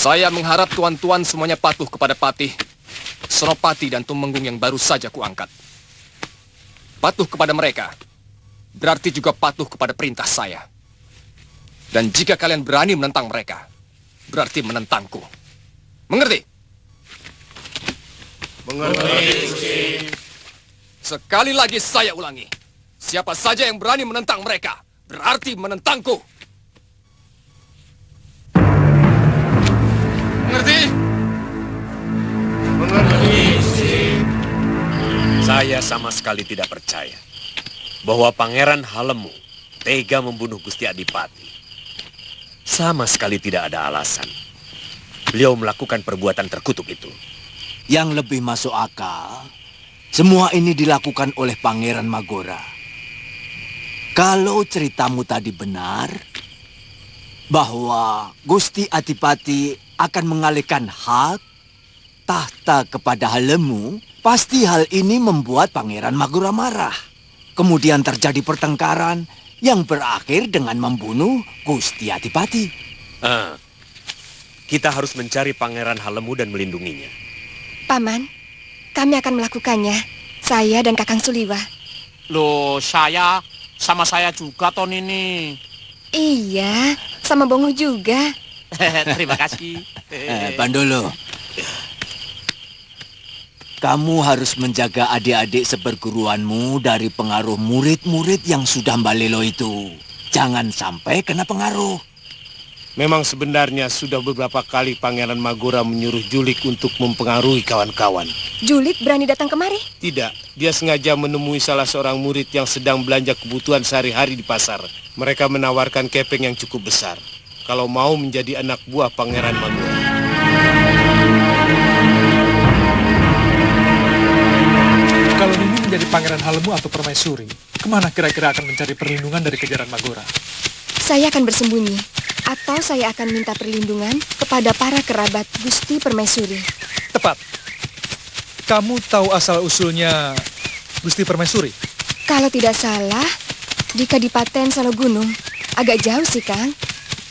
Saya mengharap tuan-tuan semuanya patuh kepada Patih, Senopati dan Tumenggung yang baru saja kuangkat. Patuh kepada mereka berarti juga patuh kepada perintah saya. Dan jika kalian berani menentang mereka, berarti menentangku. Mengerti? Mengerti. Sekali lagi saya ulangi. Siapa saja yang berani menentang mereka, berarti menentangku. Mengerti? Mengerti. Saya sama sekali tidak percaya bahwa Pangeran Halemu tega membunuh Gusti Adipati. Sama sekali tidak ada alasan beliau melakukan perbuatan terkutuk itu. Yang lebih masuk akal, semua ini dilakukan oleh Pangeran Magora. Kalau ceritamu tadi benar, bahwa Gusti Adipati akan mengalihkan hak tahta kepada Halemu, pasti hal ini membuat Pangeran Magora marah. Kemudian terjadi pertengkaran yang berakhir dengan membunuh Gusti Adipati. Kita harus mencari Pangeran Halemu dan melindunginya. Paman, kami akan melakukannya. Saya dan Kakang Suliwa. Loh, sama saya juga ton ini. Iya, sama Bongo juga. Terima kasih. Bandolo, kamu harus menjaga adik-adik seperguruanmu dari pengaruh murid-murid yang sudah mbalelo itu. Jangan sampai kena pengaruh. Memang sebenarnya sudah beberapa kali Pangeran Magora menyuruh Julik untuk mempengaruhi kawan-kawan. Julik berani datang kemari? Tidak, dia sengaja menemui salah seorang murid yang sedang belanja kebutuhan sehari-hari di pasar. Mereka menawarkan kepeng yang cukup besar kalau mau menjadi anak buah Pangeran Magora. Kalau Nini menjadi Pangeran Halemu atau Permaisuri, kemana kira-kira akan mencari perlindungan dari kejaran Magora? Saya akan bersembunyi, atau saya akan minta perlindungan kepada para kerabat Gusti Permaisuri. Tepat. Kamu tahu asal-usulnya Gusti Permaisuri? Kalau tidak salah, di Kadipaten Salogunung. Agak jauh sih, Kang.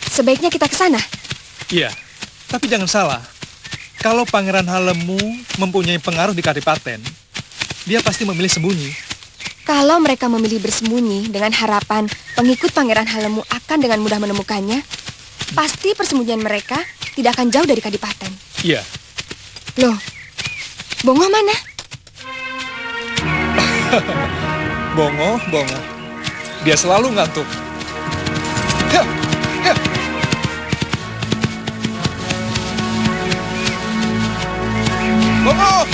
Sebaiknya kita ke sana. Iya, tapi jangan salah. Kalau Pangeran Halemu mempunyai pengaruh di Kadipaten, dia pasti memilih sembunyi. Kalau mereka memilih bersembunyi dengan harapan pengikut Pangeran Halemu akan dengan mudah menemukannya, pasti persembunyian mereka tidak akan jauh dari Kadipaten. Iya. Loh, Bongo mana? Bongo. Dia selalu ngantuk. Ya. Bongo!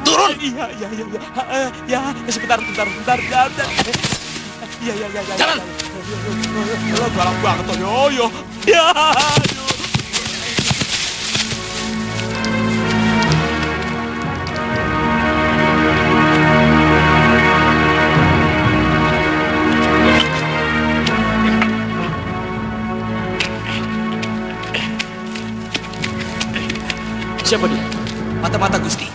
Turun. Ya, sebentar. Ya. Jalan. Galak banget yo. Ya. Siapa dia? Mata-mata Gusti.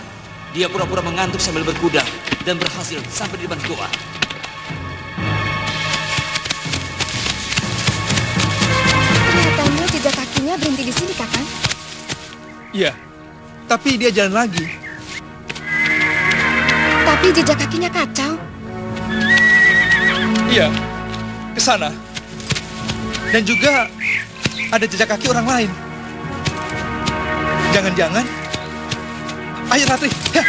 Dia pura-pura mengantuk sambil berkuda dan berhasil sampai di depan goa. Kelihatannya jejak kakinya berhenti di sini, Kakang. Iya, tapi dia jalan lagi. Tapi jejak kakinya kacau. Iya, ke sana. Dan juga ada jejak kaki orang lain. Jangan-jangan. Ayo, Ratri. Ya.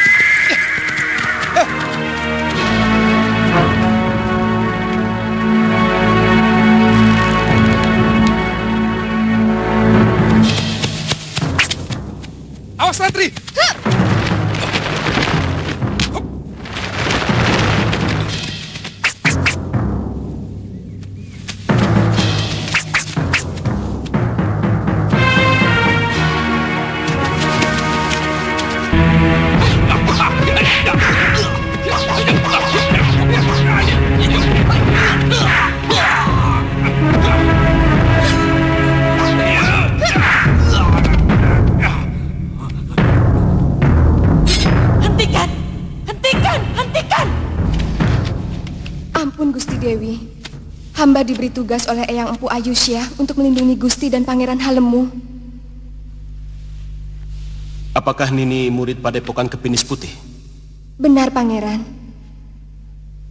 Ampun Gusti Dewi. Hamba diberi tugas oleh Eyang Empu Ayusya untuk melindungi Gusti dan Pangeran Halemu. Apakah Nini murid Padepokan Kepinis Putih? Benar, Pangeran.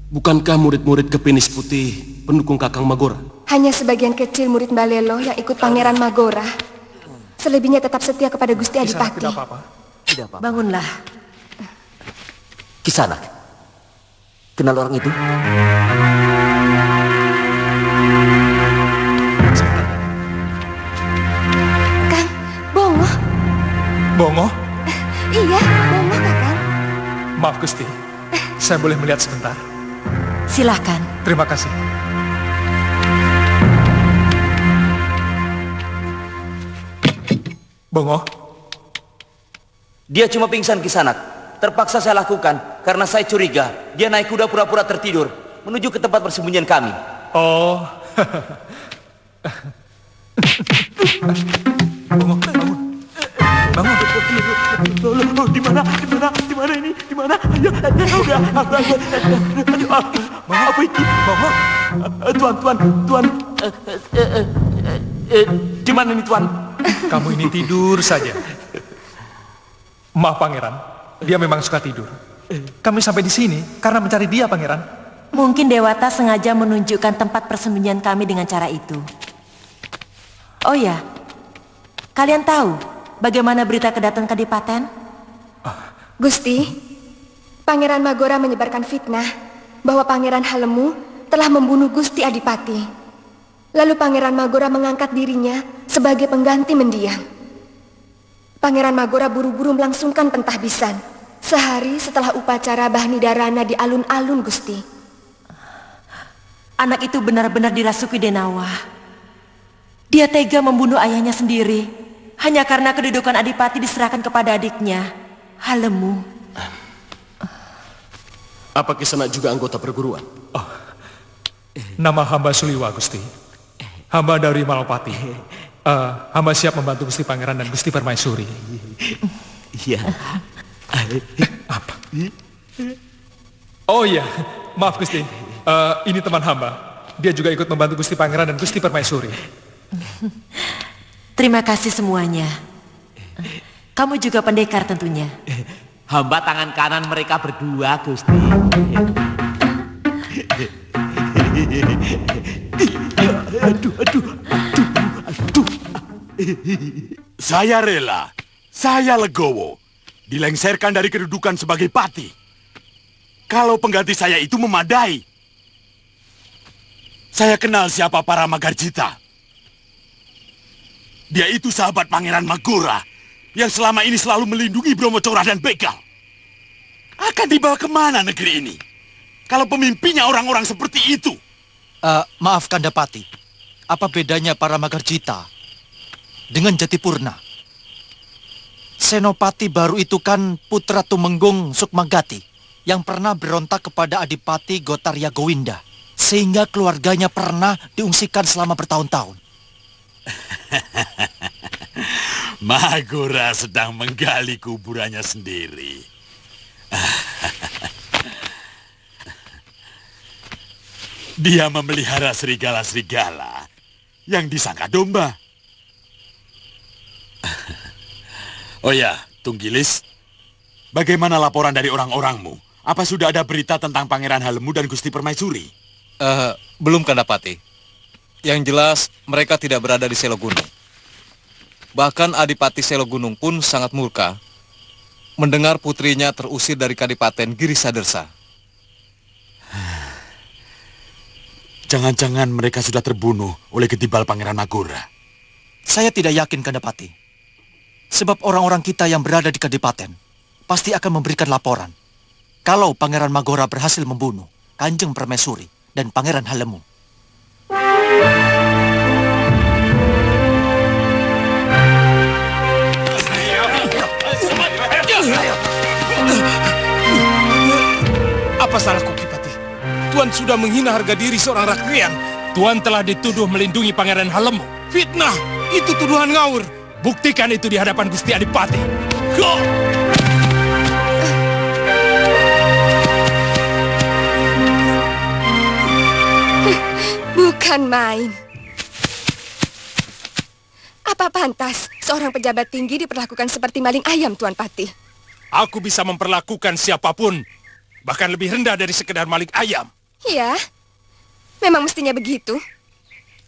Bukankah murid-murid Kepinis Putih pendukung Kakang Magora? Hanya sebagian kecil murid Balelo yang ikut Pangeran Magora. Selebihnya tetap setia kepada Gusti Adipati. Tidak apa-apa. Tidak apa-apa. Bangunlah. Kisanak, kenal orang itu? Kang, Bongo. Bongo, Iya, Bongo, Kakang. maaf Gusti. Saya boleh melihat sebentar? Silahkan. Terima kasih. Bongo, Dia cuma pingsan, Kisanak. Terpaksa saya lakukan karena saya curiga dia naik kuda pura-pura tertidur menuju ke tempat persembunyian kami. oh. Bongo, bangun. Bangun. Di mana ini? Di mana? Ayo, udah. Apa ini? Bongo, Tuan. Di mana ini, Tuan? kamu ini tidur saja. Maaf Pangeran, dia memang suka tidur. Kami sampai di sini karena mencari dia, Pangeran. Mungkin Dewata sengaja menunjukkan tempat persembunyian kami dengan cara itu. Oh ya, kalian tahu bagaimana berita kedatangan Kadipaten? Gusti, Pangeran Magora menyebarkan fitnah bahwa Pangeran Halemu telah membunuh Gusti Adipati. Lalu Pangeran Magora mengangkat dirinya sebagai pengganti mendiang. Pangeran Magora buru-buru melangsungkan pentahbisan sehari setelah upacara Bahni Darana di alun-alun, Gusti. Anak itu benar-benar dirasuki Denawa. Dia tega membunuh ayahnya sendiri hanya karena kedudukan Adipati diserahkan kepada adiknya, Halemu. Apa Kisanak juga anggota perguruan? Nama hamba Suliwa, Gusti. Hamba dari Malapati. Hamba siap membantu Gusti Pangeran dan Gusti Permaisuri. Iya. Apa? Oh iya, maaf Gusti. Ini teman hamba. Dia juga ikut membantu Gusti Pangeran dan Gusti Permaisuri. Terima kasih semuanya. Kamu juga pendekar tentunya. Hamba tangan kanan mereka berdua, Gusti. Aduh. Saya rela, saya legowo, dilengsarkan dari kedudukan sebagai pati. Kalau pengganti saya itu memadai. Saya kenal siapa para Magarjita. Dia itu sahabat Pangeran Magora yang selama ini selalu melindungi Brahmacora dan Begal. Akan dibawa kemana negeri ini kalau pemimpinnya orang-orang seperti itu? Maaf Kandapati, apa bedanya para Magarjita dengan Jatipurna? Senopati baru itu kan putra Tumenggung Sukmagati yang pernah berontak kepada Adipati Gotarya Gowinda, sehingga keluarganya pernah diungsikan selama bertahun-tahun. Magora sedang menggali kuburannya sendiri. Dia memelihara serigala-serigala yang disangka domba. Oh ya, Tunggilis, bagaimana laporan dari orang-orangmu? Apa sudah ada berita tentang Pangeran Halemu dan Gusti Permaisuri? Belum Kandapati. Yang jelas mereka tidak berada di Selo Gunung. Bahkan Adipati Selo Gunung pun sangat murka mendengar putrinya terusir dari Kadipaten Girisadersa. Jangan-jangan mereka sudah terbunuh oleh Gedibal Pangeran Magora. Saya tidak yakin Kandapati. Sebab orang-orang kita yang berada di Kadipaten pasti akan memberikan laporan kalau Pangeran Magora berhasil membunuh Kanjeng Permaisuri dan Pangeran Halemu. Apa salahku, Kipati? Tuan sudah menghina harga diri seorang rakrian. Tuan telah dituduh melindungi Pangeran Halemu. Fitnah! Itu tuduhan ngawur. Buktikan itu di hadapan Gusti Adipati. Go! Bukan main. Apa pantas seorang pejabat tinggi diperlakukan seperti maling ayam, Tuan Patih? Aku bisa memperlakukan siapapun, bahkan lebih rendah dari sekedar maling ayam. Ya, memang mestinya begitu.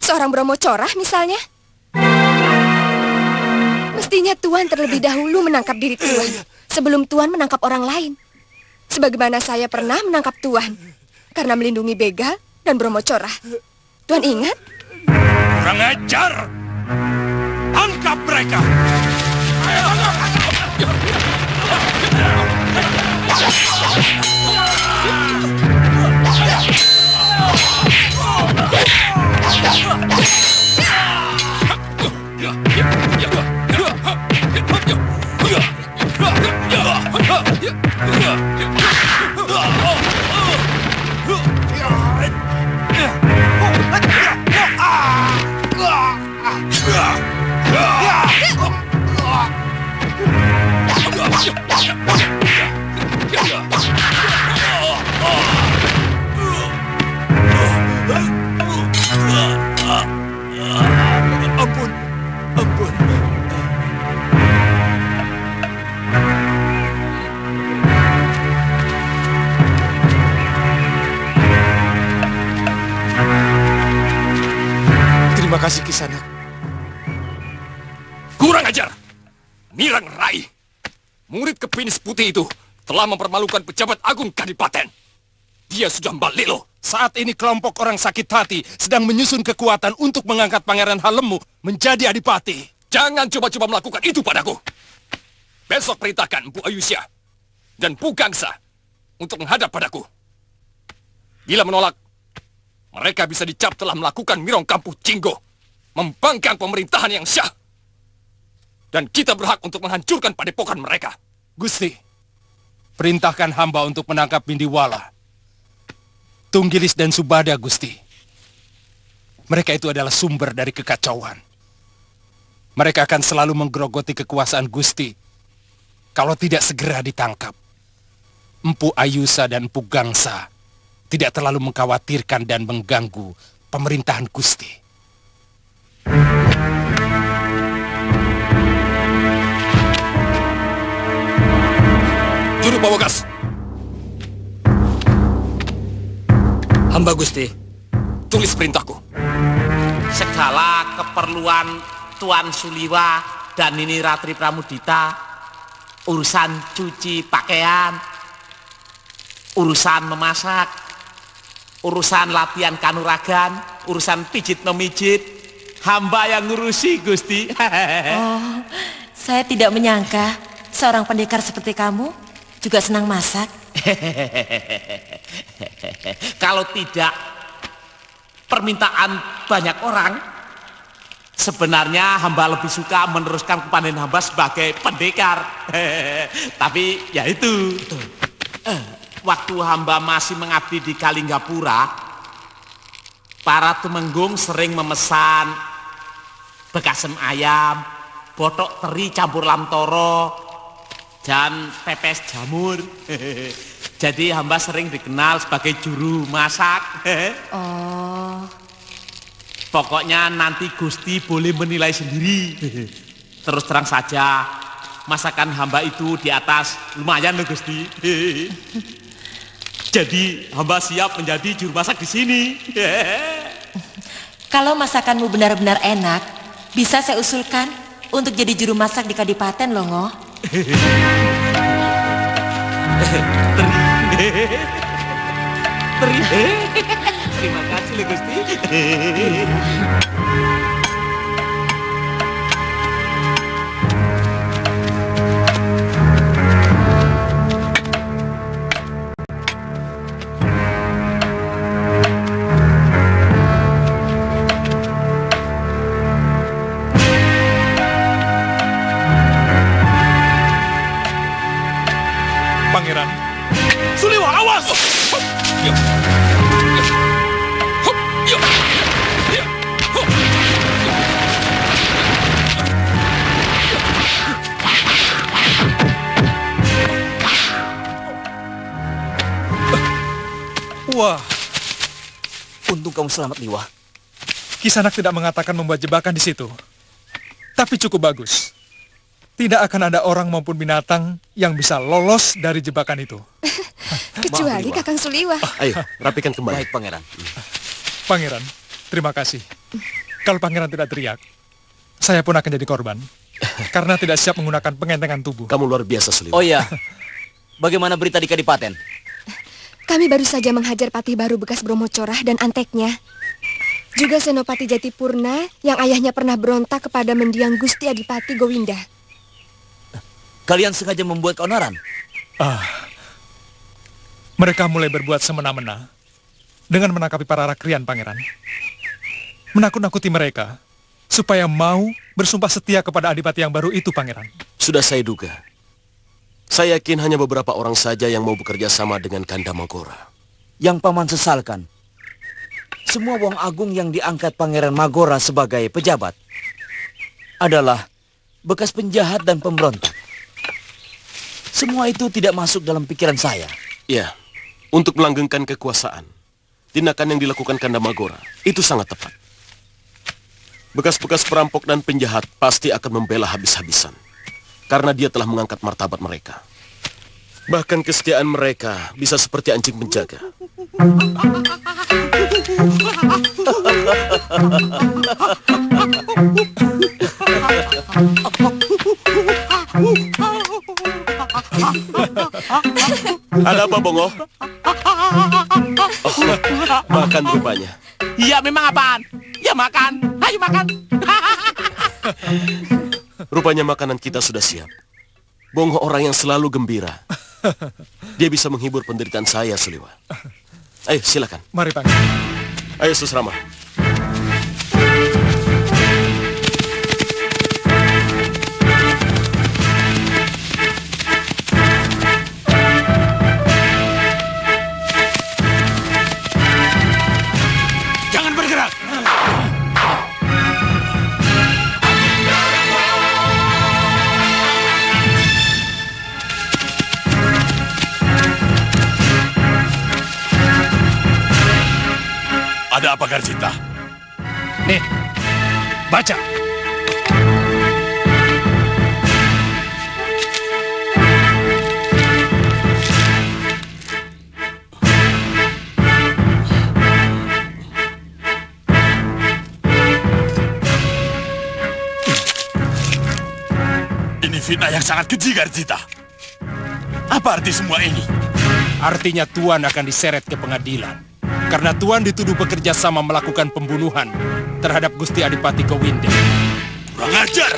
Seorang Bromo Corah misalnya. Mestinya Tuan terlebih dahulu menangkap diri Tuan sebelum Tuan menangkap orang lain. Sebagaimana saya pernah menangkap Tuan karena melindungi begal dan Bromo Corah. Tuan ingat? Kurang ajar! Tangkap mereka! Ayo, Ampun, ampun. Terima kasih, Kisanak. Kurang ajar! Mirang Rai, murid kepinis putih itu telah mempermalukan pejabat agung Kadipaten. Dia sudah balilo. Saat ini kelompok orang sakit hati sedang menyusun kekuatan untuk mengangkat Pangeran Halemu menjadi adipati. Jangan coba-coba melakukan itu padaku. Besok perintahkan Empu Ayusya dan Pu Gangsa untuk menghadap padaku. Bila menolak, mereka bisa dicap telah melakukan Mirong Kampuh Jinggo, membangkang pemerintahan yang syah. Dan kita berhak untuk menghancurkan padepokan mereka. Gusti, perintahkan hamba untuk menangkap Bindiwala, Tunggilis dan Subada, Gusti. Mereka itu adalah sumber dari kekacauan. Mereka akan selalu menggerogoti kekuasaan Gusti kalau tidak segera ditangkap. Empu Ayusa dan Empu Gangsa tidak terlalu mengkhawatirkan dan mengganggu pemerintahan Gusti. Juru Pawagas. Hamba Gusti. Tulis perintahku. Segala keperluan Tuan Suliwa dan Nini Ratri Pramudita, urusan cuci pakaian, urusan memasak, urusan latihan kanuragan, urusan pijit memijit, hamba yang ngurusi, Gusti. Oh, saya tidak menyangka seorang pendekar seperti kamu juga senang masak. Kalau tidak permintaan banyak orang, sebenarnya hamba lebih suka meneruskan kepandaian hamba sebagai pendekar. Tapi ya itu, waktu hamba masih mengabdi di Kalinggapura, para tumenggung sering memesan bekasem ayam, botok teri campur lamtoro, dan pepes jamur. Jadi hamba sering dikenal sebagai juru masak. Oh. Pokoknya nanti Gusti boleh menilai sendiri. Terus terang saja, masakan hamba itu di atas lumayan loh, Gusti. Jadi hamba siap menjadi juru masak di sini. Kalau masakanmu benar-benar enak, bisa saya usulkan untuk jadi juru masak di Kadipaten loh, Ngoh. Terima kasih loh, Gusti. Pangeran Suliwa, awas! Wah, untung kamu selamat, Liwa. Kisanak tidak mengatakan membuat jebakan di situ. Tapi cukup bagus. Tidak akan ada orang maupun binatang yang bisa lolos dari jebakan itu. Kecuali Kakang Suliwa. Ayo, rapikan kembali. Baik, Pangeran. Pangeran, terima kasih. Kalau Pangeran tidak teriak, saya pun akan jadi korban. Karena tidak siap menggunakan pengentengan tubuh. Kamu luar biasa, Suliwa. Oh iya, bagaimana berita di Kadipaten? Kami baru saja menghajar patih baru bekas Bromocorah dan anteknya. Juga Senopati Jatipurna yang ayahnya pernah berontak kepada mendiang Gusti Adipati Gowinda. Kalian sengaja membuat keonaran? Mereka mulai berbuat semena-mena dengan menangkapi para rakrian, Pangeran. Menakut-nakuti mereka supaya mau bersumpah setia kepada adipati yang baru itu, Pangeran. Sudah saya duga. Saya yakin hanya beberapa orang saja yang mau bekerja sama dengan Kanda Magora. Yang Paman sesalkan, semua wong agung yang diangkat Pangeran Magora sebagai pejabat adalah bekas penjahat dan pemberontak. Semua itu tidak masuk dalam pikiran saya. Ya, untuk melanggengkan kekuasaan, tindakan yang dilakukan Kanda Magora itu sangat tepat. Bekas-bekas perampok dan penjahat pasti akan membela habis-habisan. Karena dia telah mengangkat martabat mereka. Bahkan kesetiaan mereka bisa seperti anjing penjaga. Ada apa, Bongo? Oh, makan rupanya. Iya, memang apaan? Ya makan. Ayo makan. Rupanya makanan kita sudah siap. Bongo orang yang selalu gembira. Dia bisa menghibur penderitaan saya, Suliwa. Ayo, silakan. Mari, Pangeran. Ayo, Susrama. Jangan bergerak. Ada apa, Garjita? Nih, baca. Ini fitnah yang sangat keji, Garjita. Apa arti semua ini? Artinya Tuan akan diseret ke pengadilan. Karena Tuan dituduh bekerja sama melakukan pembunuhan terhadap Gusti Adipati Gowinda. Kurang ajar!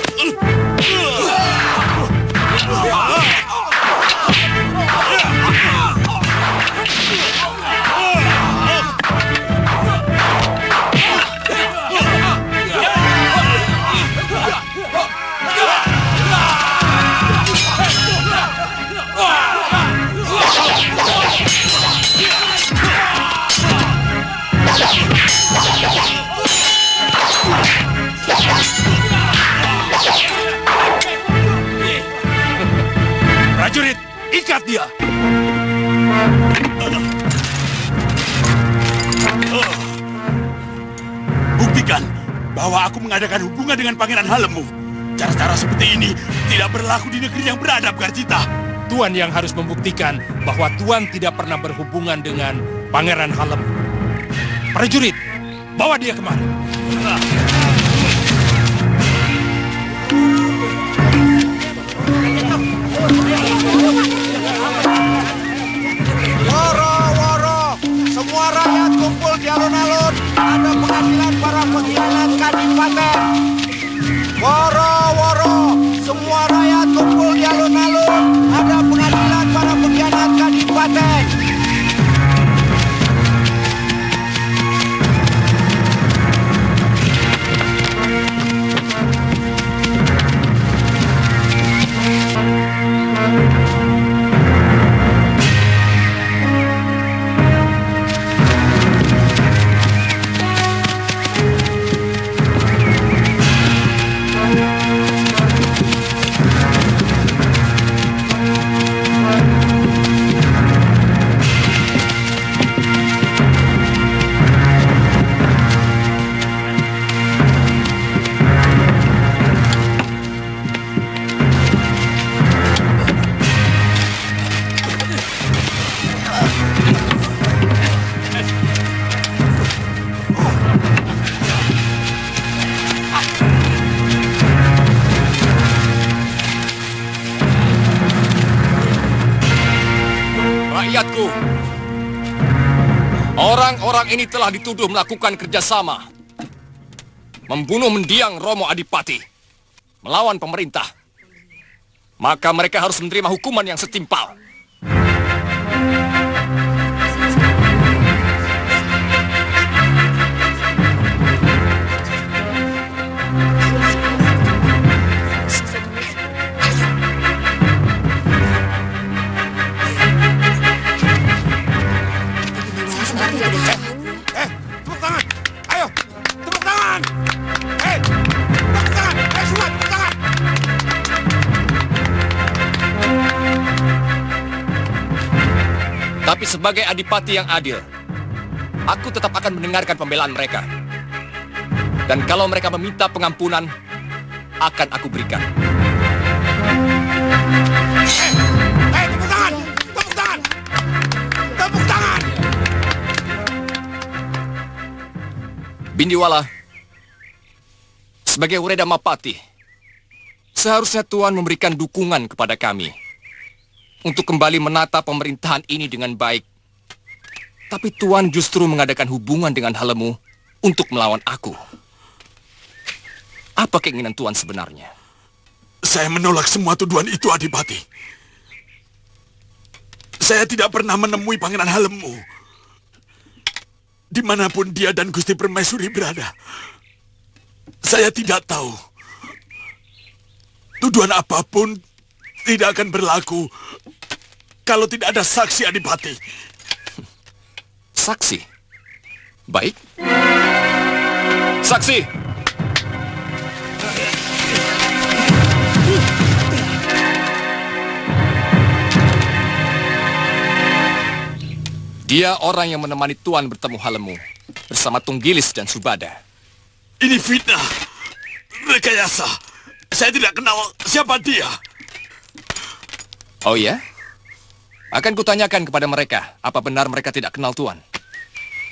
Prajurit, ikat dia! Buktikan bahwa aku mengadakan hubungan dengan Pangeran Halemu. Cara-cara seperti ini tidak berlaku di negeri yang beradab, Garjita. Tuan yang harus membuktikan bahwa Tuan tidak pernah berhubungan dengan Pangeran Halemu. Prajurit, bawa dia kemari. Woro-woro, semua rakyat kumpul di alun-alun. Ada pengadilan para pengkhianat Kadipaten. Woro-woro, semua rakyat kumpul di alun-alun. Ada pengadilan para pengkhianat Kadipaten. Orang-orang ini telah dituduh melakukan kerjasama, membunuh mendiang Romo Adipati, melawan pemerintah. Maka mereka harus menerima hukuman yang setimpal. Tepuk tangan! Ayo, tepuk tangan! Tepuk tangan! Semua tepuk tangan! Tapi sebagai adipati yang adil, aku tetap akan mendengarkan pembelaan mereka. Dan kalau mereka meminta pengampunan, akan aku berikan. Tepuk tangan! Tepuk tangan! Tepuk tangan! Bindiwala, sebagai Ureda Mapati, seharusnya Tuan memberikan dukungan kepada kami untuk kembali menata pemerintahan ini dengan baik. Tapi Tuan justru mengadakan hubungan dengan Halemu untuk melawan aku. Apa keinginan Tuan sebenarnya? Saya menolak semua tuduhan itu, Adipati. Saya tidak pernah menemui Pangeran Halemu. Dimanapun dia dan Gusti Permaisuri berada, saya tidak tahu. Tuduhan apapun tidak akan berlaku kalau tidak ada saksi, Adipati. Saksi? Baik. Saksi! Dia orang yang menemani Tuan bertemu Halemu bersama Tunggilis dan Subada. Ini fitnah, rekayasa. Saya tidak kenal siapa dia. Oh ya? Akan kutanyakan kepada mereka apa benar mereka tidak kenal Tuan.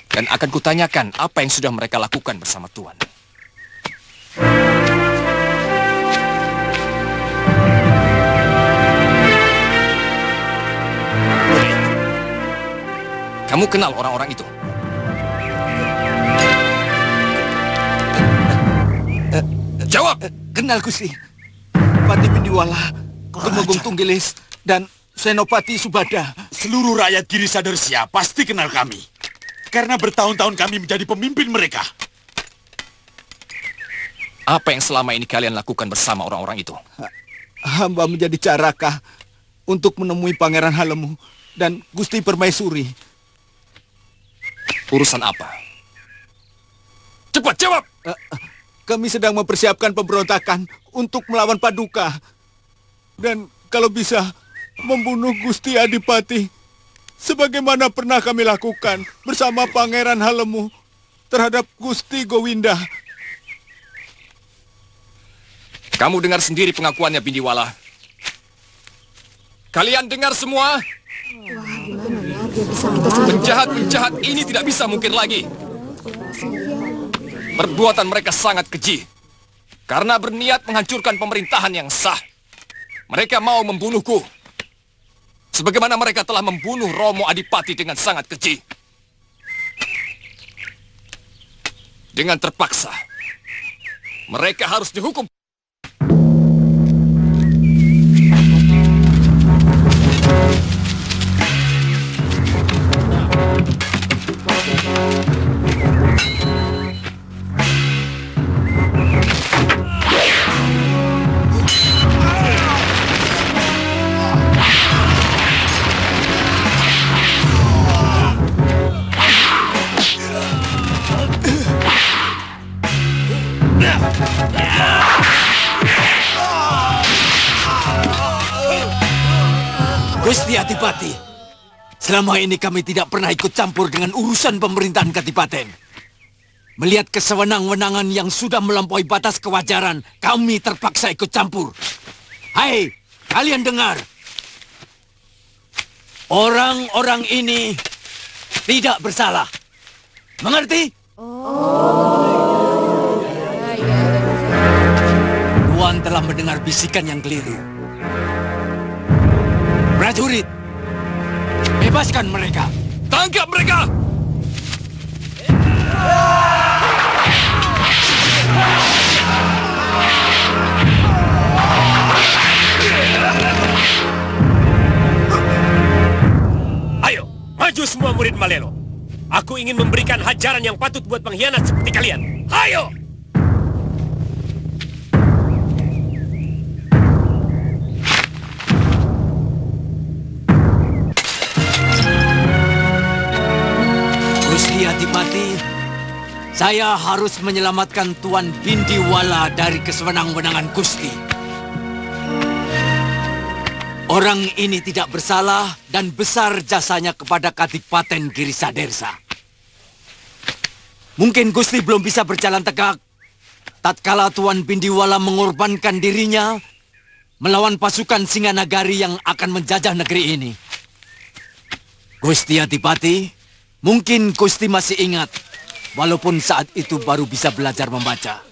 Dan akan kutanyakan apa yang sudah mereka lakukan bersama Tuan. Kamu kenal orang-orang itu? Jawab! Kenal, Gusti. Pati Bindiwala, Tumenggung Tunggilis, dan Senopati Subada. Seluruh rakyat Girisadarsia pasti kenal kami. Karena bertahun-tahun kami menjadi pemimpin mereka. Apa yang selama ini kalian lakukan bersama orang-orang itu? Hamba menjadi carakah untuk menemui Pangeran Halemu dan Gusti Permaisuri. Urusan apa? Cepat jawab! Kami sedang mempersiapkan pemberontakan untuk melawan Paduka. Dan kalau bisa, membunuh Gusti Adipati. Sebagaimana pernah kami lakukan bersama Pangeran Halemu terhadap Gusti Gowinda. Kamu dengar sendiri pengakuannya, Bindiwala. Kalian dengar semua? Penjahat-penjahat ini tidak bisa mungkir lagi. Perbuatan mereka sangat keji. Karena berniat menghancurkan pemerintahan yang sah. Mereka mau membunuhku. Sebagaimana mereka telah membunuh Romo Adipati dengan sangat keji. Dengan terpaksa. Mereka harus dihukum. Gusti Adipati, selama ini kami tidak pernah ikut campur dengan urusan pemerintahan Kadipaten. Melihat kesewenang-wenangan yang sudah melampaui batas kewajaran, kami terpaksa ikut campur. Hai, kalian dengar. Orang-orang ini tidak bersalah. Mengerti? Tuan telah mendengar bisikan yang keliru. Prajurit, bebaskan mereka. Tangkap mereka! murid Malelo. Aku ingin memberikan hajaran yang patut buat pengkhianat seperti kalian. Ayo! Gusti Adipati, saya harus menyelamatkan Tuan Bindiwala dari kesewenang-wenangan Gusti. Orang ini tidak bersalah dan besar jasanya kepada Kadipaten Girisadersa. Mungkin Gusti belum bisa berjalan tegak tatkala Tuan Bindiwala mengorbankan dirinya melawan pasukan Singanagari yang akan menjajah negeri ini. Gusti Adipati, mungkin Gusti masih ingat, walaupun saat itu baru bisa belajar membaca,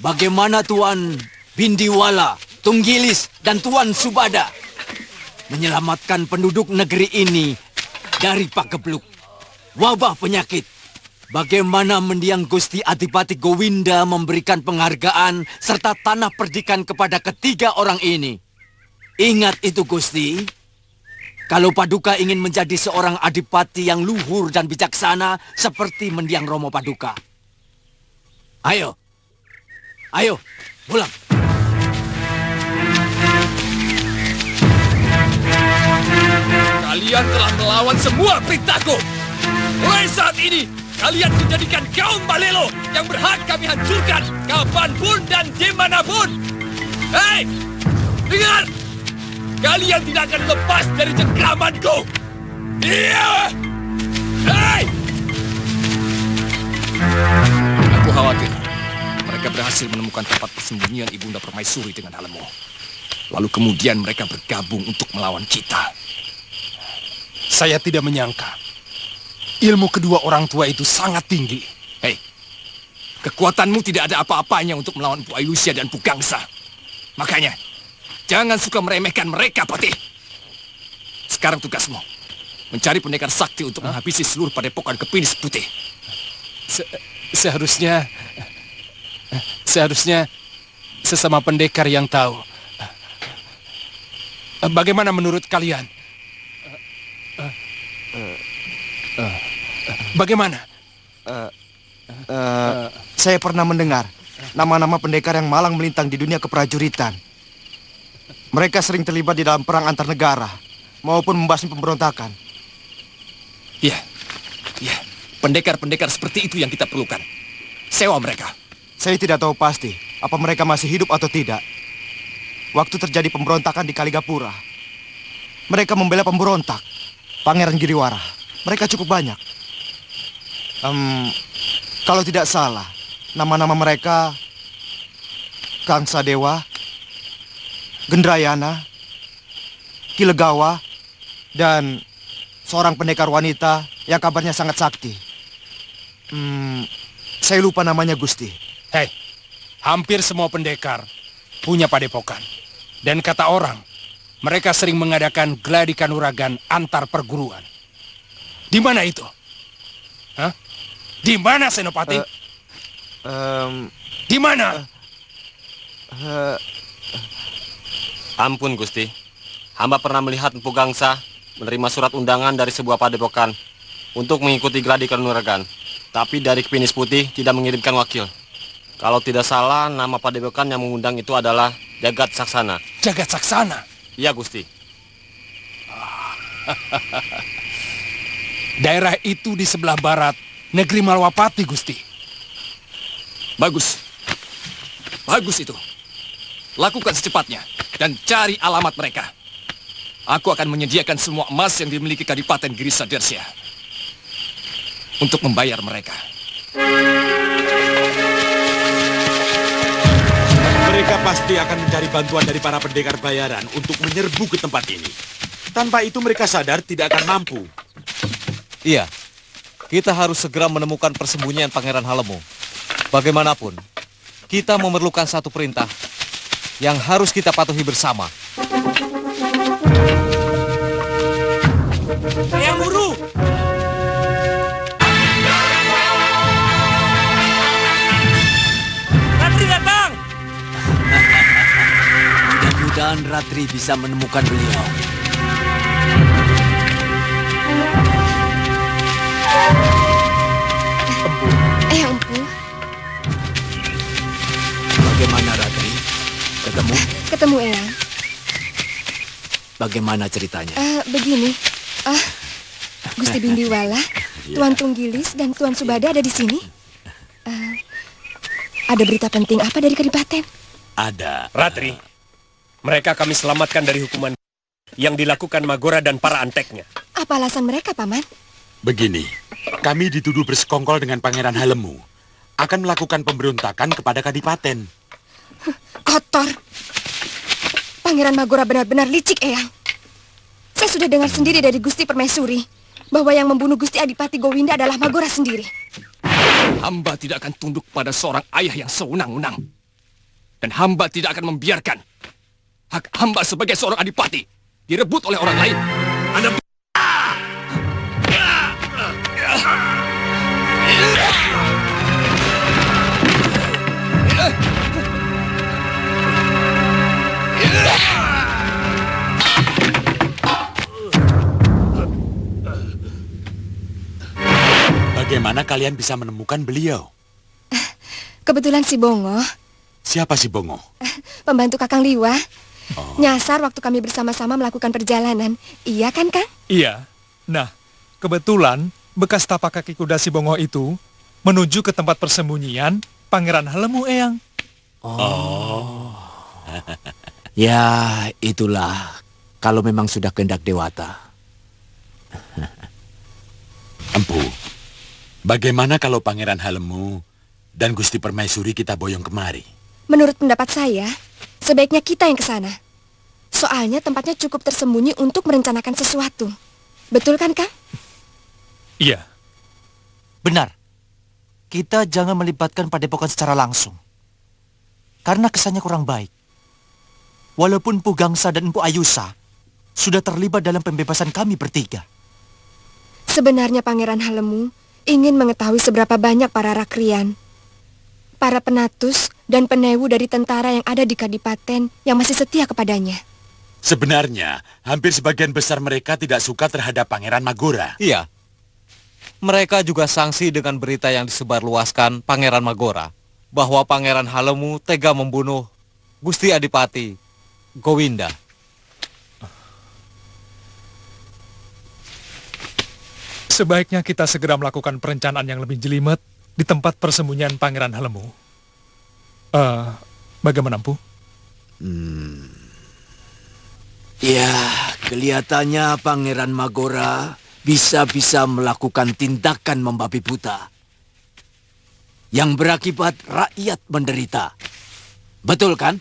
bagaimana Tuan Bindiwala, Tunggilis, dan Tuan Subada menyelamatkan penduduk negeri ini dari pagebluk, wabah penyakit. Bagaimana mendiang Gusti Adipati Gowinda memberikan penghargaan serta tanah perdikan kepada ketiga orang ini. Ingat itu, Gusti. Kalau Paduka ingin menjadi seorang adipati yang luhur dan bijaksana seperti mendiang Romo Paduka. Ayo, pulang. Kalian telah melawan semua perintahku. Mulai saat ini, kalian menjadikan kaum Malelo yang berhak kami hancurkan kapanpun dan dimanapun. Hei, dengar! Kalian tidak akan lepas dari cengkramanku. Iya! Hei! Aku khawatir mereka berhasil menemukan tempat persembunyian Ibunda Permaisuri dengan Halemo. Lalu kemudian mereka bergabung untuk melawan kita. Saya tidak menyangka ilmu kedua orang tua itu sangat tinggi. Hei, kekuatanmu tidak ada apa-apanya untuk melawan Bu Ayusia dan Bu Gangsa. Makanya, jangan suka meremehkan mereka, Patih. Sekarang tugasmu, mencari pendekar sakti untuk menghabisi seluruh padepokan Kepinis Putih. Seharusnya sesama pendekar yang tahu. Bagaimana menurut kalian? Bagaimana? Saya pernah mendengar nama-nama pendekar yang malang melintang di dunia keprajuritan. Mereka sering terlibat di dalam perang antar negara maupun membasmi pemberontakan. Iya. Pendekar-pendekar seperti itu yang kita perlukan. Sewa mereka. Saya tidak tahu pasti apa mereka masih hidup atau tidak. Waktu terjadi pemberontakan di Kaligapura, mereka membela pemberontak, Pangeran Giriwara. Mereka cukup banyak. Kalau tidak salah, nama-nama mereka Kangsa Dewa, Gendrayana, Kilegawa, dan seorang pendekar wanita yang kabarnya sangat sakti. Saya lupa namanya, Gusti. Hei, hampir semua pendekar punya padepokan. Dan kata orang, mereka sering mengadakan gladi kanuragan antar perguruan. Di mana itu? Hah? Di mana, Senopati? Di mana? Ampun, Gusti. Hamba pernah melihat Empu Gangsa menerima surat undangan dari sebuah padepokan untuk mengikuti gladi kanuragan. Tapi dari Kepinis Putih tidak mengirimkan wakil. Kalau tidak salah, nama padepokan yang mengundang itu adalah Jagat Saksana. Jagat Saksana? Iya, Gusti. Daerah itu di sebelah barat negeri Malwapati, Gusti. Bagus. Bagus itu. Lakukan secepatnya dan cari alamat mereka. Aku akan menyediakan semua emas yang dimiliki Kadipaten Girisadersa untuk membayar mereka. Mereka pasti akan mencari bantuan dari para pendekar bayaran untuk menyerbu ke tempat ini. Tanpa itu mereka sadar tidak akan mampu. Iya, kita harus segera menemukan persembunyian Pangeran Halemo. Bagaimanapun, kita memerlukan satu perintah yang harus kita patuhi bersama. Yang Guru! Ratri datang! Mudah-mudahan Ratri bisa menemukan beliau. ketemu Eyang. Bagaimana ceritanya? Begini. Gusti Bindiwala, Tuan Tunggilis, dan Tuan Subada ada di sini. Ada berita penting apa dari Kadipaten? Ada. Ratri, mereka kami selamatkan dari hukuman yang dilakukan Magora dan para anteknya. Apa alasan mereka, Paman? Begini, kami dituduh bersekongkol dengan Pangeran Halemu. Akan melakukan pemberontakan kepada Kadipaten. Kotor. Pangeran Magora benar-benar licik, Eyang. Saya sudah dengar sendiri dari Gusti Permaisuri bahwa yang membunuh Gusti Adipati Gowinda adalah Magora sendiri. Hamba tidak akan tunduk pada seorang ayah yang sewenang-wenang. Dan hamba tidak akan membiarkan hak hamba sebagai seorang adipati direbut oleh orang lain. Anda... Bagaimana kalian bisa menemukan beliau? Kebetulan si Bongo, Siapa si Bongo? pembantu Kakang Liwa, nyasar waktu kami bersama-sama melakukan perjalanan. Iya kan, Kang? Iya. Nah, kebetulan bekas tapak kaki kuda si Bongo itu menuju ke tempat persembunyian Pangeran Halemu, Eyang. Ya, itulah kalau memang sudah kehendak Dewata. Empu, bagaimana kalau Pangeran Halemu dan Gusti Permaisuri kita boyong kemari? Menurut pendapat saya, sebaiknya kita yang ke sana. Soalnya tempatnya cukup tersembunyi untuk merencanakan sesuatu. Betul kan, Kang? Iya. Benar. Kita jangan melibatkan Padepokan secara langsung. Karena kesannya kurang baik. Walaupun Empu Gangsa dan Empu Ayusa sudah terlibat dalam pembebasan kami bertiga. Sebenarnya Pangeran Halemu ingin mengetahui seberapa banyak para rakrian, para penatus, dan penewu dari tentara yang ada di Kadipaten yang masih setia kepadanya. Sebenarnya, hampir sebagian besar mereka tidak suka terhadap Pangeran Magora. Iya. Mereka juga sangsi dengan berita yang disebarluaskan Pangeran Magora bahwa Pangeran Halemu tega membunuh Gusti Adipati Gowinda. Sebaiknya kita segera melakukan perencanaan yang lebih jelimet di tempat persembunyian Pangeran Halemu. Bagaimana, Empu? Ya, kelihatannya Pangeran Magora bisa-bisa melakukan tindakan membabi buta yang berakibat rakyat menderita. Betul kan?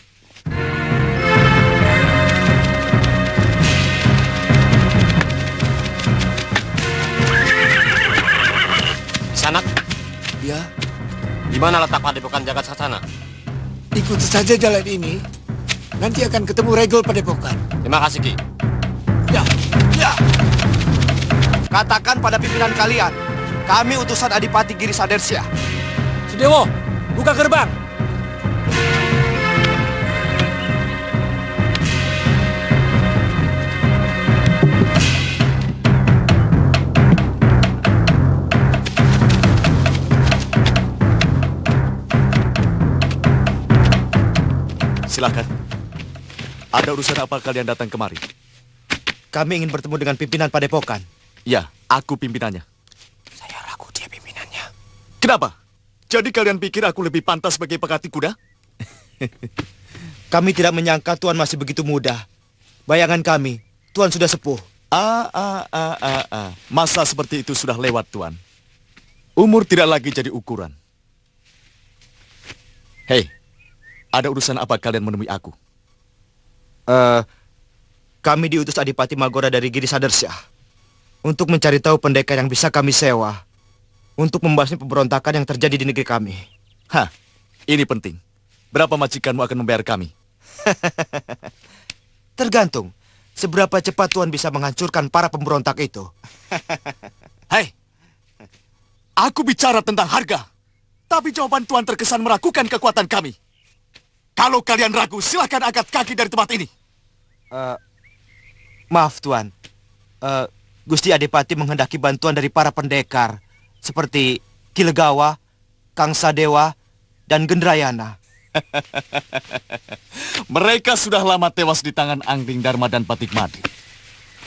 Sanak, Ya, di mana letak Padepokan Jagat Sasana? ikuti saja jalan ini. Nanti akan ketemu Regol Padepokan. Terima kasih, Ki. Ya. Katakan pada pimpinan kalian, kami utusan Adipati Giri Sadersya. Sudewo, buka gerbang. Silakan. Ada urusan apa kalian datang kemari? Kami ingin bertemu dengan pimpinan Padepokan. Ya, aku pimpinannya. Saya ragu dia pimpinannya. Kenapa? Jadi kalian pikir aku lebih pantas sebagai pekati kuda? Kami tidak menyangka Tuan masih begitu muda. Bayangan kami, Tuan sudah sepuh. Masa seperti itu sudah lewat, Tuan. Umur tidak lagi jadi ukuran. Hei, ada urusan apa kalian menemui aku? Kami diutus Adipati Magora dari Giri Sadersya untuk mencari tahu pendekar yang bisa kami sewa untuk membasmi pemberontakan yang terjadi di negeri kami. Hah, ini penting. Berapa majikanmu akan membayar kami? Tergantung seberapa cepat Tuan bisa menghancurkan para pemberontak itu. Hei, aku bicara tentang harga. Tapi jawaban Tuan terkesan meragukan kekuatan kami. Kalau kalian ragu, silakan angkat kaki dari tempat ini. Maaf Tuan, Gusti Adipati menghendaki bantuan dari para pendekar seperti Ki Legawa, Kang Sadewa, dan Gendrayana. Mereka sudah lama tewas di tangan Angling Dharma dan Patik Madi.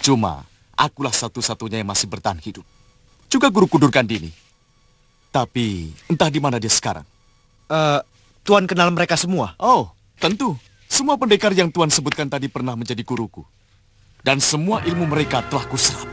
Cuma, akulah satu-satunya yang masih bertahan hidup. Juga Guru Kudur Kandini. Tapi, entah di mana dia sekarang. Tuan kenal mereka semua? Oh, tentu. Semua pendekar yang Tuan sebutkan tadi pernah menjadi guruku. Dan semua ilmu mereka telah kuserap.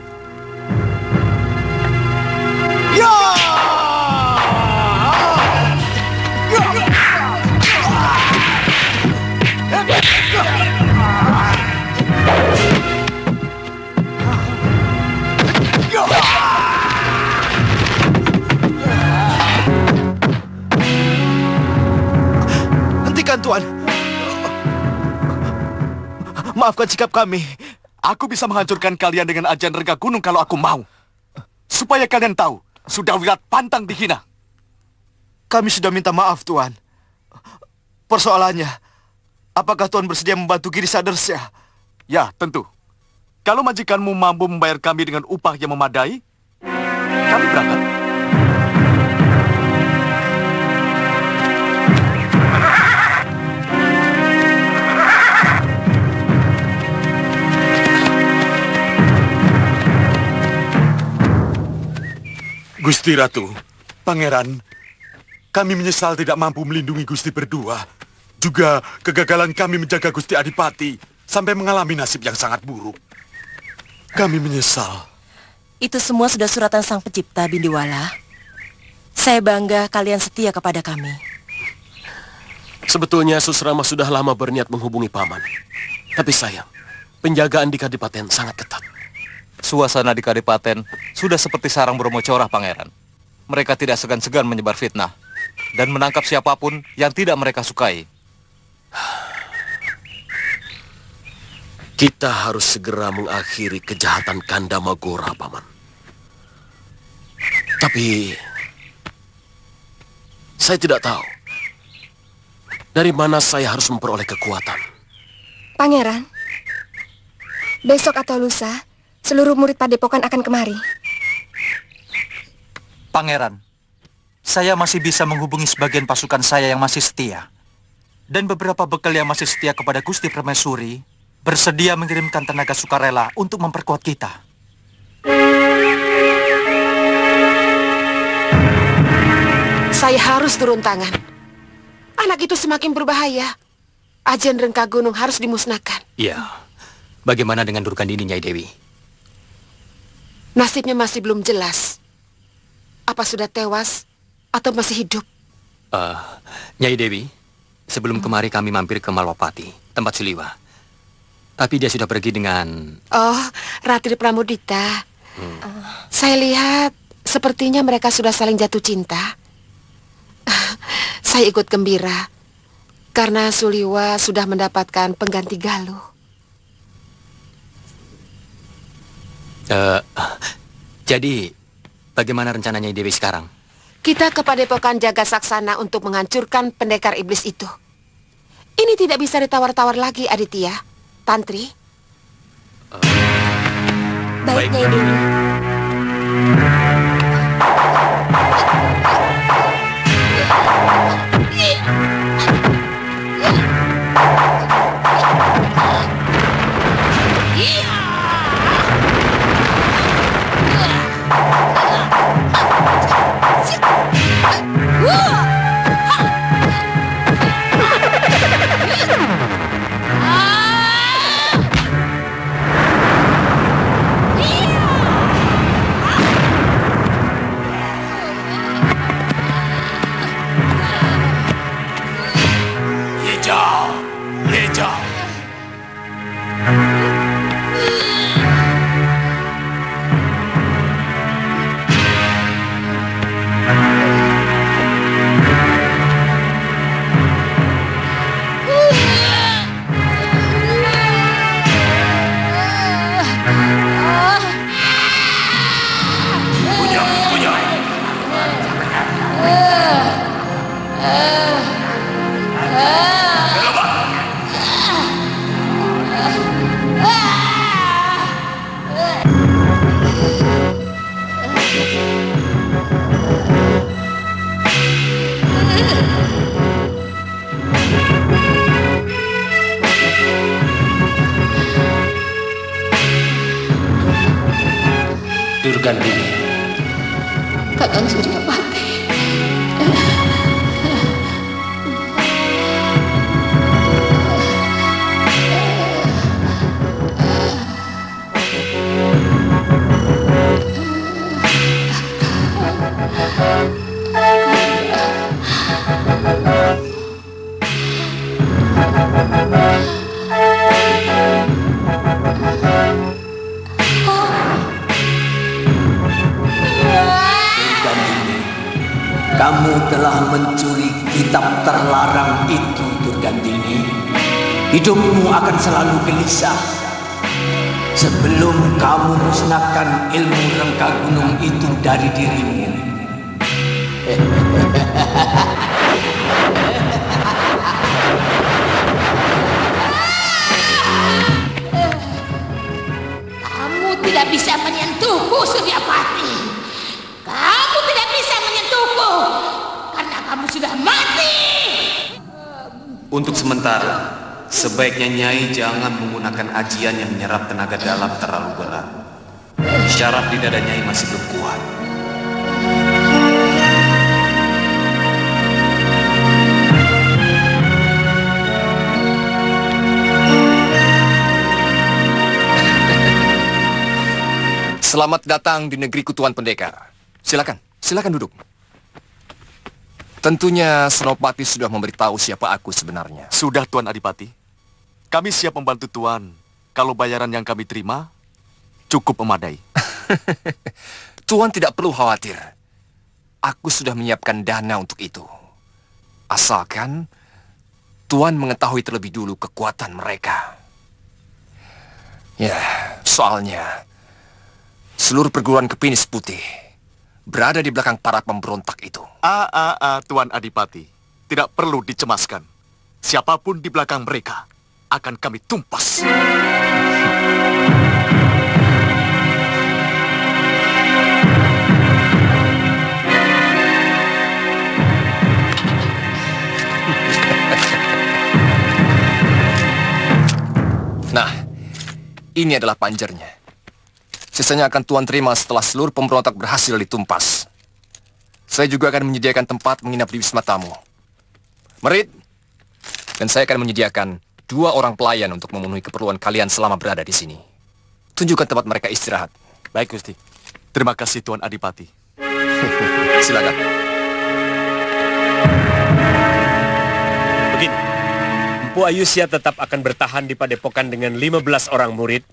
Hentikan, Tuan. Maafkan sikap kami. Aku bisa menghancurkan kalian dengan ajian rega gunung kalau aku mau. Supaya kalian tahu, sudah wirat pantang dihina. Kami sudah minta maaf, Tuan. Persoalannya, apakah Tuan bersedia membantu Giri Sadersya? Ya, tentu. Kalau majikanmu mampu membayar kami dengan upah yang memadai, kami berangkat. Gusti Ratu, Pangeran, kami menyesal tidak mampu melindungi Gusti berdua. Juga kegagalan kami menjaga Gusti Adipati sampai mengalami nasib yang sangat buruk. Kami menyesal. Itu semua sudah suratan Sang Pencipta, Bindiwala. Saya bangga kalian setia kepada kami. Sebetulnya Susrama sudah lama berniat menghubungi Paman. Tapi sayang, penjagaan di Kadipaten sangat ketat. Suasana di Kadipaten sudah seperti sarang Brahmacora, Pangeran. Mereka tidak segan-segan menyebar fitnah dan menangkap siapapun yang tidak mereka sukai. Kita harus segera mengakhiri kejahatan Kanda Magora, Paman. Tapi saya tidak tahu dari mana saya harus memperoleh kekuatan. Pangeran, besok atau lusa, seluruh murid Padepokan akan kemari. Pangeran, saya masih bisa menghubungi sebagian pasukan saya yang masih setia. Dan beberapa bekal yang masih setia kepada Gusti Permaisuri bersedia mengirimkan tenaga sukarela untuk memperkuat kita. Saya harus turun tangan. Anak itu semakin berbahaya. Ajian Rengka Gunung harus dimusnahkan. Iya. Bagaimana dengan Durkandini, Nyai Dewi? Nasibnya masih belum jelas. Apa sudah tewas atau masih hidup? Nyai Dewi, sebelum kemari kami mampir ke Malwapati, tempat Siliwa. Tapi dia sudah pergi dengan... Oh, Ratri Pramudita. Saya lihat sepertinya mereka sudah saling jatuh cinta. Saya ikut gembira karena Suliwa sudah mendapatkan pengganti Galuh. Jadi, bagaimana rencananya Dewi sekarang? Kita ke Padepokan Jaga Saksana untuk menghancurkan pendekar iblis itu. Ini tidak bisa ditawar-tawar lagi, Aditya. Tantri. Baik, Nyai Dewi. Kakang Suryapati. Kamu telah mencuri kitab terlarang itu, Durgandini. Hidupmu akan selalu gelisah. Sebelum kamu musnahkan ilmu rengka gunung itu dari dirimu. Kamu tidak bisa menyentuhku, Suryapati. Kamu tidak bisa menyentuhku karena kamu sudah mati. Untuk sementara, sebaiknya Nyai jangan menggunakan ajian yang menyerap tenaga dalam terlalu berat. Syaraf di dada Nyai masih belum kuat. Selamat datang di negeriku, Tuan Pendekar. Silakan duduk. Tentunya Senopati sudah memberitahu siapa aku sebenarnya. Sudah, Tuan Adipati. Kami siap membantu Tuan. Kalau bayaran yang kami terima cukup memadai. Tuan tidak perlu khawatir. Aku sudah menyiapkan dana untuk itu. Asalkan Tuan mengetahui terlebih dulu kekuatan mereka. Ya, soalnya seluruh perguruan Kepinis Putih berada di belakang para pemberontak itu. Tuan Adipati. Tidak perlu dicemaskan. Siapapun di belakang mereka akan kami tumpas. Nah, ini adalah panjernya. Sisanya akan Tuan terima setelah seluruh pemberontak berhasil ditumpas. Saya juga akan menyediakan tempat menginap di Wisma Tamu. Merit, dan saya akan menyediakan 2 orang pelayan untuk memenuhi keperluan kalian selama berada di sini. Tunjukkan tempat mereka istirahat. Baik, Gusti. Terima kasih, Tuan Adipati. Silakan. Begini, Empu Ayusya tetap akan bertahan di padepokan dengan 15 orang murid.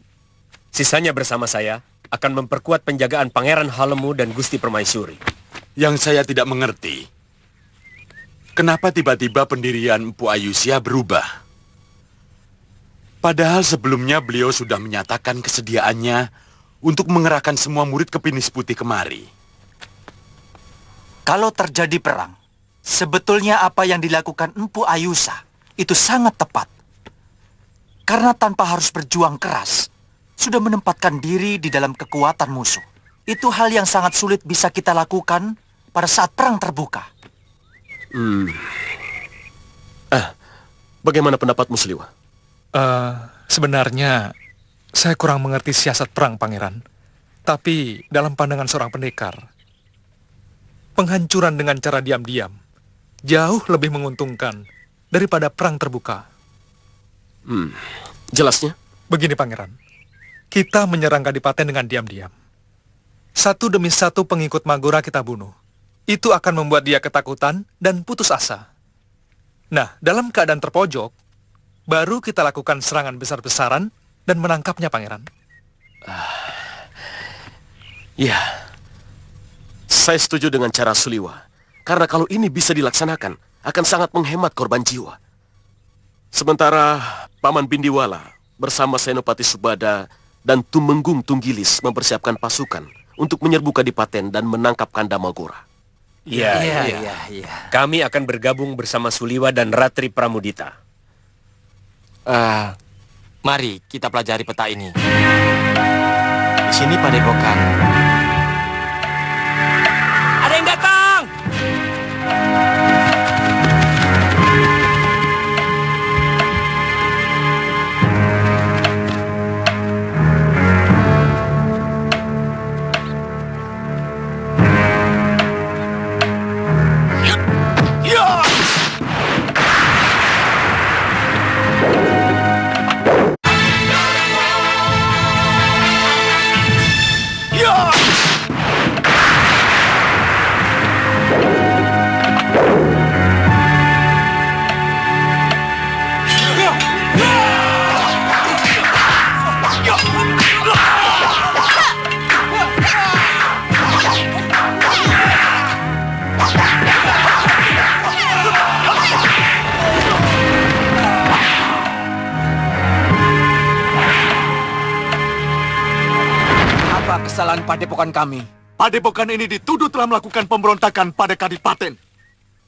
Sisanya bersama saya akan memperkuat penjagaan Pangeran Halemu dan Gusti Permaisuri. Yang saya tidak mengerti, kenapa tiba-tiba pendirian Empu Ayusya berubah? Padahal sebelumnya beliau sudah menyatakan kesediaannya untuk mengerahkan semua murid Kepinis Putih kemari. Kalau terjadi perang, sebetulnya apa yang dilakukan Empu Ayusa itu sangat tepat. Karena tanpa harus berjuang keras, sudah menempatkan diri di dalam kekuatan musuh. Itu hal yang sangat sulit bisa kita lakukan pada saat perang terbuka. Bagaimana pendapatmu, Sliwa? Sebenarnya saya kurang mengerti siasat perang, Pangeran. Tapi dalam pandangan seorang pendekar, penghancuran dengan cara diam-diam jauh lebih menguntungkan daripada perang terbuka. Jelasnya? Begini, Pangeran. Kita menyerang Kadipaten dengan diam-diam. Satu demi satu pengikut Magora kita bunuh. Itu akan membuat dia ketakutan dan putus asa. Nah, dalam keadaan terpojok, baru kita lakukan serangan besar-besaran dan menangkapnya, Pangeran. Ya, saya setuju dengan cara Suliwa. Karena kalau ini bisa dilaksanakan, akan sangat menghemat korban jiwa. Sementara Paman Bindiwala bersama Senopati Subada dan Tumenggung Tunggilis mempersiapkan pasukan untuk menyerbu Kadipaten dan menangkap Kanda Magora. Iya. Kami akan bergabung bersama Suliwa dan Ratri Pramudita. Mari kita pelajari peta ini. Di sini padepokan. Ada yang datang! peninggalan padepokan kami. Padepokan ini dituduh telah melakukan pemberontakan pada Kadipaten.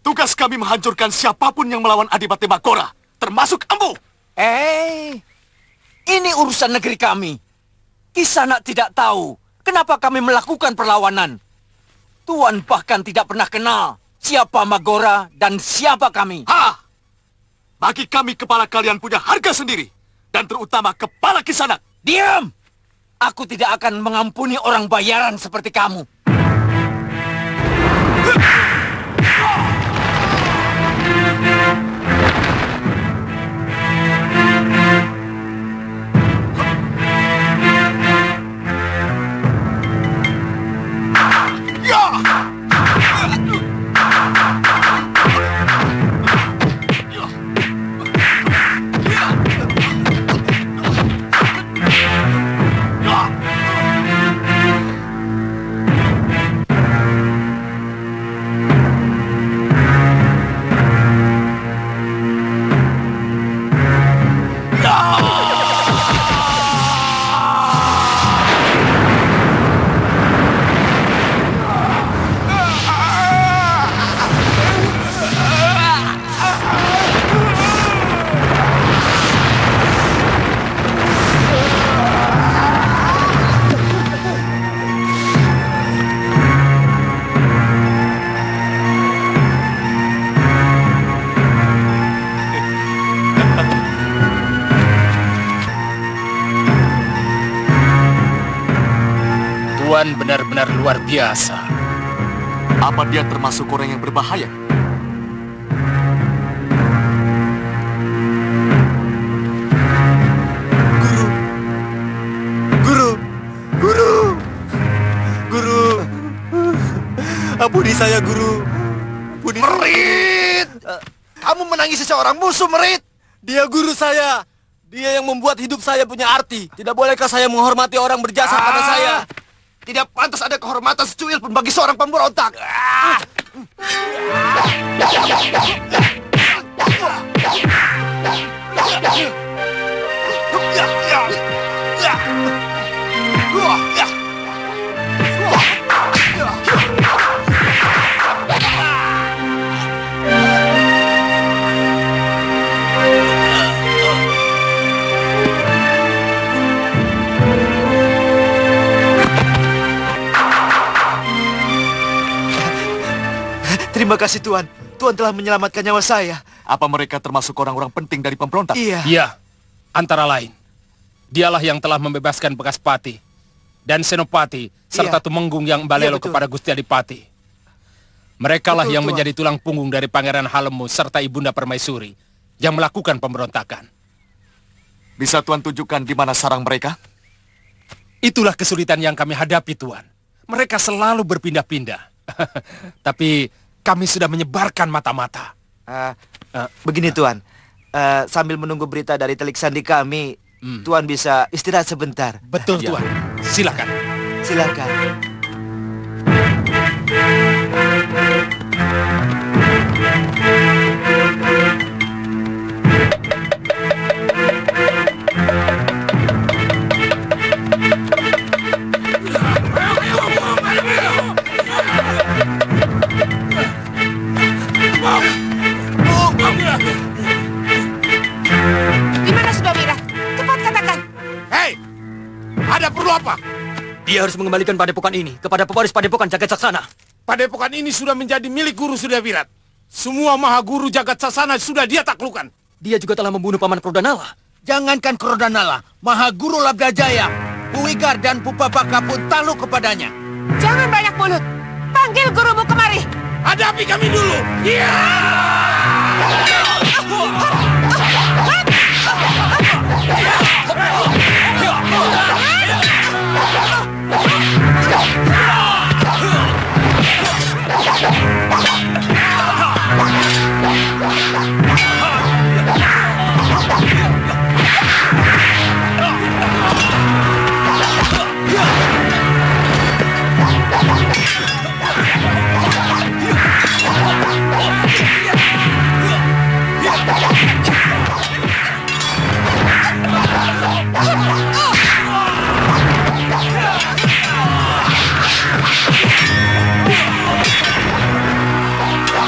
Tugas kami menghancurkan siapapun yang melawan Adipati Magora, termasuk Empu. Ini urusan negeri kami. Kisanak tidak tahu kenapa kami melakukan perlawanan. Tuan bahkan tidak pernah kenal siapa Magora dan siapa kami. Bagi kami kepala kalian punya harga sendiri. Dan terutama kepala Kisanak. Diam! Aku tidak akan mengampuni orang bayaran seperti kamu. Tuan benar-benar luar biasa. Apa dia termasuk orang yang berbahaya? Guru. Ampuni saya, Guru. Merit! Kamu menangisi seorang musuh, Merit! Dia guru saya. Dia yang membuat hidup saya punya arti. Tidak bolehkah saya menghormati orang berjasa pada saya? Tidak pantas ada kehormatan secuil pun bagi seorang pemberontak. Terima kasih, Tuan. Tuan telah menyelamatkan nyawa saya. Apa mereka termasuk orang-orang penting dari pemberontak? Iya, antara lain. Dialah yang telah membebaskan bekas Pati dan Senopati serta Tumenggung yang balelo kepada Gusti Adipati. Merekalah yang menjadi tulang punggung dari Pangeran Halemu serta Ibunda Permaisuri yang melakukan pemberontakan. Bisa Tuan tunjukkan di mana sarang mereka? Itulah kesulitan yang kami hadapi, Tuan. Mereka selalu berpindah-pindah. Tapi kami sudah menyebarkan mata-mata. Begini, Tuan. Sambil menunggu berita dari telik sandi kami, Tuan bisa istirahat sebentar. Betul, Tuan. Silakan. Silakan. Ada perlu apa? Dia harus mengembalikan padepokan ini kepada pewaris padepokan Jagat Saksana. Padepokan ini sudah menjadi milik Guru Suryawirat. Semua maha guru Jagat Saksana sudah dia taklukkan. Dia juga telah membunuh Paman Krodanala. Jangankan Krodanala, Maha Guru Labdajaya, Buwigar dan Pupapaka pun takluk kepadanya. Jangan banyak mulut. Panggil gurumu kemari. Hadapi kami dulu.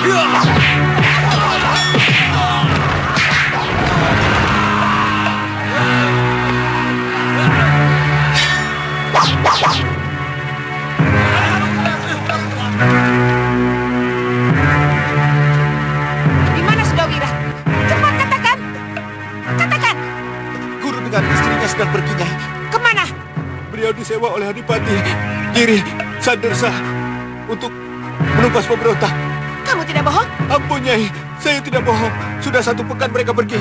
Di mana Sudawira? Cepat katakan. Katakan. Guru dengan istrinya sedang pergi, Nyai. Kemana? Beliau disewa oleh Adipati Giri Sandersa untuk menumpas pemberontak. Kamu tidak bohong? Ampun, Nyai. Saya tidak bohong. Sudah 1 pekan mereka pergi.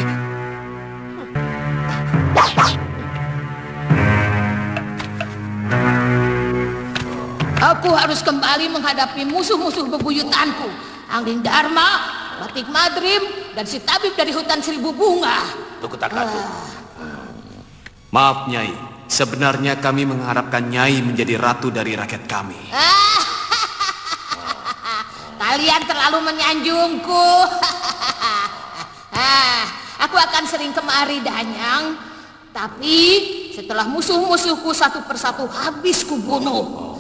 Aku harus kembali menghadapi musuh-musuh bebuyutanku. Angling Dharma, Batik Madrim, dan si tabib dari hutan 1000 bunga. Tunggu Takatu. Maaf Nyai, sebenarnya kami mengharapkan Nyai menjadi ratu dari rakyat kami. Kalian terlalu menyanjungku. Aku akan sering kemari, Danyang. Tapi setelah musuh-musuhku satu persatu habis kubunuh.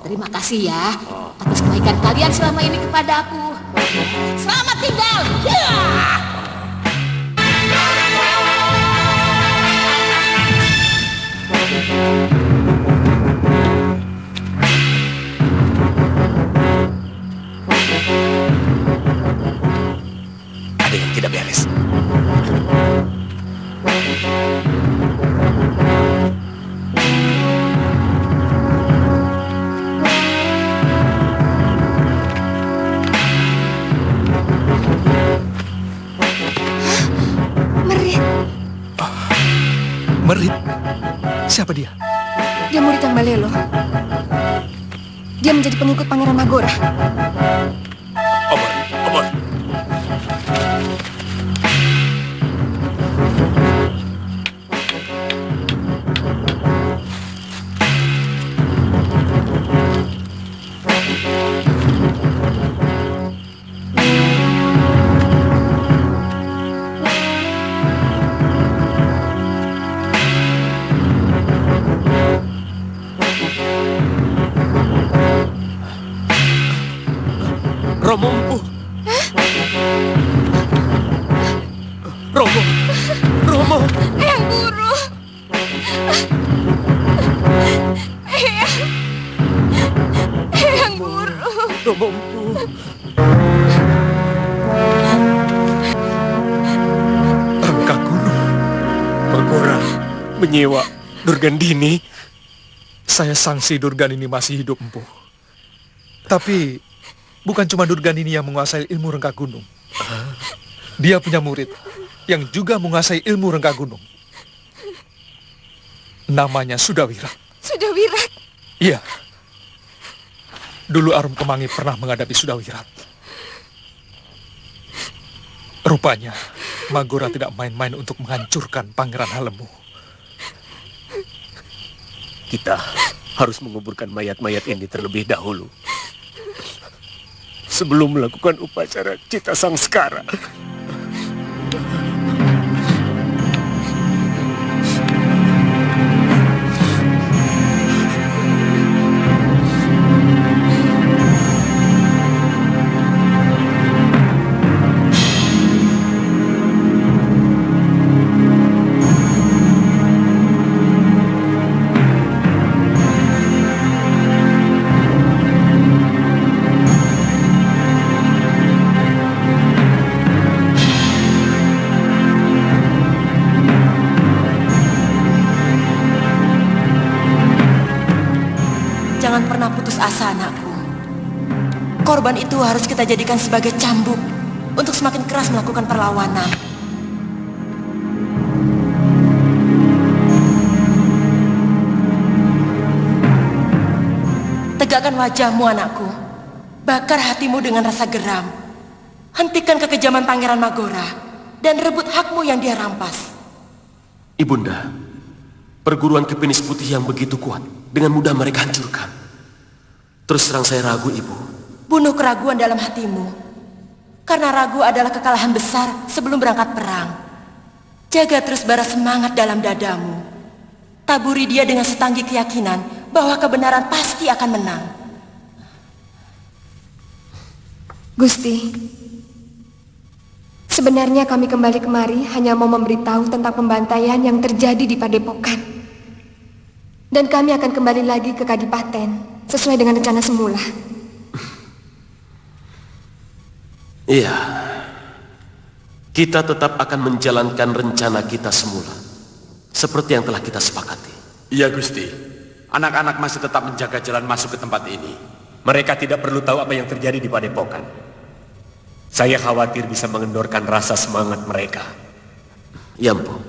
Terima kasih ya atas kebaikan kalian selama ini kepadaku. Selamat tinggal. Ada yang tidak beres. Merit? Siapa dia? Dia murid Kang Balelo. Dia menjadi pengikut Pangeran Magora. Omor. Romo Empu. Romo. Eyang Guru. Eyang Guru. Romo Empu. Rangka Guru. Magora menyewa Durgandini. Saya sangsi Durgandini masih hidup, Empu. Tapi bukan cuma Durgandini yang menguasai ilmu rengka gunung. Dia punya murid yang juga menguasai ilmu rengka gunung. Namanya Sudawira. Sudawira? Iya. Dulu Arum Kemangi pernah menghadapi Sudawira. Rupanya Magora tidak main-main untuk menghancurkan Pangeran Halemu. Kita harus menguburkan mayat-mayat ini terlebih dahulu. Sebelum melakukan upacara Cita Sangskara. Jangan pernah putus asa, anakku. Korban itu harus kita jadikan sebagai cambuk untuk semakin keras melakukan perlawanan. Tegakkan wajahmu, anakku. Bakar hatimu dengan rasa geram. Hentikan kekejaman Pangeran Magora dan rebut hakmu yang dia rampas. Ibunda, perguruan Kepenis Putih yang begitu kuat dengan mudah mereka hancurkan. Terus terang saya ragu, Ibu. Bunuh keraguan dalam hatimu. Karena ragu adalah kekalahan besar sebelum berangkat perang. Jaga terus bara semangat dalam dadamu. Taburi dia dengan setanggi keyakinan bahwa kebenaran pasti akan menang. Gusti, sebenarnya kami kembali kemari hanya mau memberitahu tentang pembantaian yang terjadi di Padepokan. Dan kami akan kembali lagi ke Kadipaten sesuai dengan rencana semula. Iya, kita tetap akan menjalankan rencana kita semula, seperti yang telah kita sepakati. Iya, Gusti. Anak-anak masih tetap menjaga jalan masuk ke tempat ini. Mereka tidak perlu tahu apa yang terjadi di Padepokan. Saya khawatir bisa mengendorkan rasa semangat mereka. Ya, Mpu.